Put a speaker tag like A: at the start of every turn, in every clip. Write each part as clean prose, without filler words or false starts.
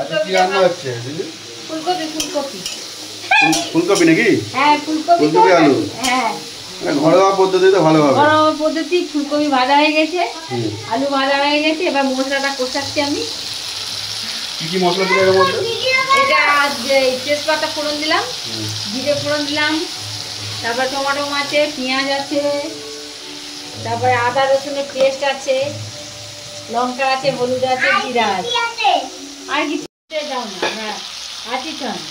A: আচ্ছা কি রান্না হচ্ছে দিদি?
B: ফুলকপি ফুলকপি
A: ফুলকপি নাকি?
B: হ্যাঁ ফুলকপি
A: আলু।
B: হ্যাঁ
A: ঘরোয়া পদ্ধতিতে ভালো হবে।
B: ঘরোয়া পদ্ধতি। ফুলকপি ভাজা হয়ে গেছে, আলু ভাজা হয়ে গেছে, এবার মশলাটা কষাচ্ছি আমি।
A: কি কি মশলা দিলে এর মধ্যে?
B: এটা তেজপাতা ফোড়ন দিলাম, জিরে ফোড়ন দিলাম, তারপর টমেটো আছে, পেঁয়াজ আছে, তারপরে আদা রসুনের পেস্ট আছে, লঙ্কা আছে, হলুদ আছে, জিরা আছে। আর কিছু দাও না, হ্যাঁ আছি তো আমি।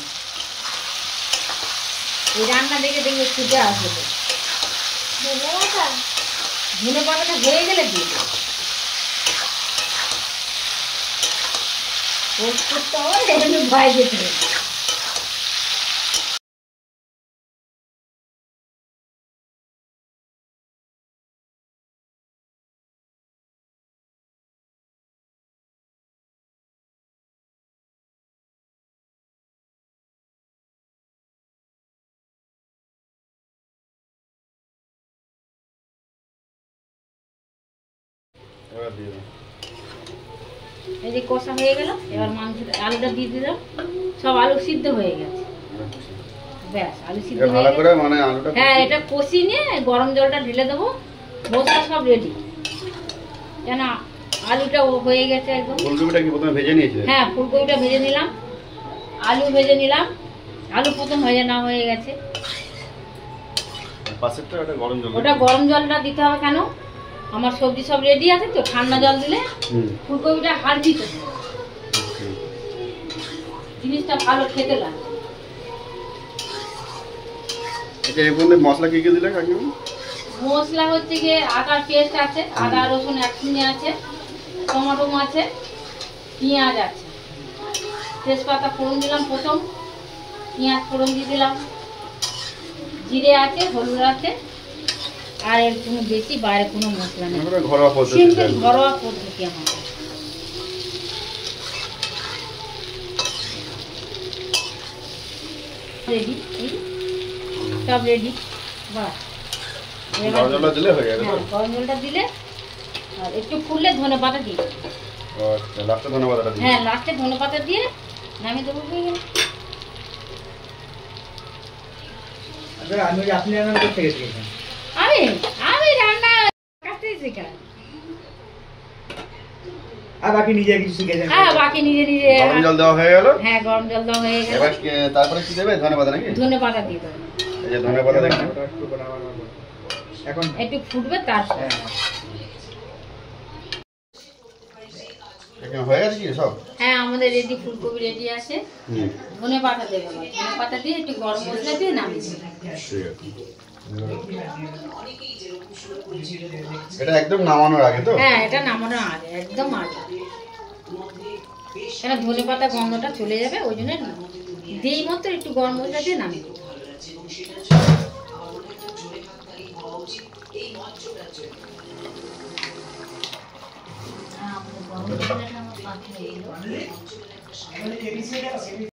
B: এই রান্না দেখে দেখবে ছুটে আসবে। ধনে পাতাটা হয়ে গেলে দিয়ে দেবো। পোস্ট করতে হবে, একটু ভয় যেতে হবে। এই যে কষা হয়ে গেল, এবার মাংসটা আলুটা দিয়ে দিলাম। সব আলু সিদ্ধ হয়ে গেছে, ব্যাস আলু সিদ্ধ হয়ে গেছে।
A: মানে আলুটা
B: হ্যাঁ এটা কষিয়ে নিয়ে গরম জলটা ঢেলে দেবো। মশলা সব রেডি, কেন আলুটা হয়ে গেছে একদম।
A: ফুলকপিটা কি প্রথমে ভেজে নিয়েছিলে?
B: হ্যাঁ ফুলকপিটা ভেজে নিলাম, আলু ভেজে নিলাম। আলু প্রথম ভেজে না হয়ে গেছে।
A: পাশেরটা ওটা গরম জল,
B: ওটা গরম জলটা দিতে হবে। কেন আমার সবজি সব রেডি আছে তো, ঠান্ডা জল দিলে ফুলকপিটা হাড় দিতে হবে, জিনিসটা ভালো খেতে লাগে।
A: আচ্ছা এর মধ্যে মশলা কি কি দিলে কাকিমা?
B: মশলা হচ্ছে গিয়ে আদার পেস্ট আছে, আদা রসুন একসঙ্গে আছে, টমেটো আছে, পেঁয়াজ আছে, তেজপাতা ফোড়ন দিলাম প্রথম, পেঁয়াজ ফোড়ন দিয়ে দিলাম, জিরে আছে, হলুদ আছে, আর এর কোনো বেশি বাইরে কোনো মশলা নেই।
A: ঘরোয়া পদ্ধতি,
B: সিম্পল ঘরোয়া পদ্ধতি আমাদের। রেডি, সব রেডি। বাস
A: গরম জলটা দিলে হয়ে যাবে।
B: হ্যাঁ গরম জলটা দিলে আর একটু ফুললে ধনে পাতা দিয়ে।
A: আচ্ছা লাস্টে ধনে পাতাটা দিই।
B: হ্যাঁ লাস্টে ধনে পাতা দিয়ে নামিয়ে দেবো। হয়ে গেল।
C: আচ্ছা আপনি রান্না করতে গেছেন?
B: আমি রান্না কাছেই শেখা।
C: আর বাকি নিজে কিছু শিখেছেন?
B: হ্যাঁ বাকি নিজে নিজে।
A: গরম জল দেওয়া হয়ে গেল।
B: হ্যাঁ গরম জল দেওয়া হয়ে গেল।
A: এবার তারপরে কি দেবে? ধনে পাতা নাকি?
B: ধনে পাতা দিয়ে দেবো।
A: এই যে ধনে পাতা দেখুন
C: এখন
B: একটু ফুটবে তারপর।
A: হ্যাঁ হয়ে গেছে কি সব?
B: হ্যাঁ আমাদের রেডি, ফুলকপি রেডি আছে। ধনে পাতা দেবো, ধনে পাতা দিয়ে একটু গরম মশলা দিয়ে নামিয়ে দেবো।
A: ঠিক আছে। এটা একদম নামানোর আগে তো?
B: হ্যাঁ এটা নামানোর আগে, একদম আগে। কেন ধনে পাতা গন্ধটা চলে যাবে, ওই জন্য দিই মাত্র একটু গরম মশলা দিয়ে নামিয়ে দেবো।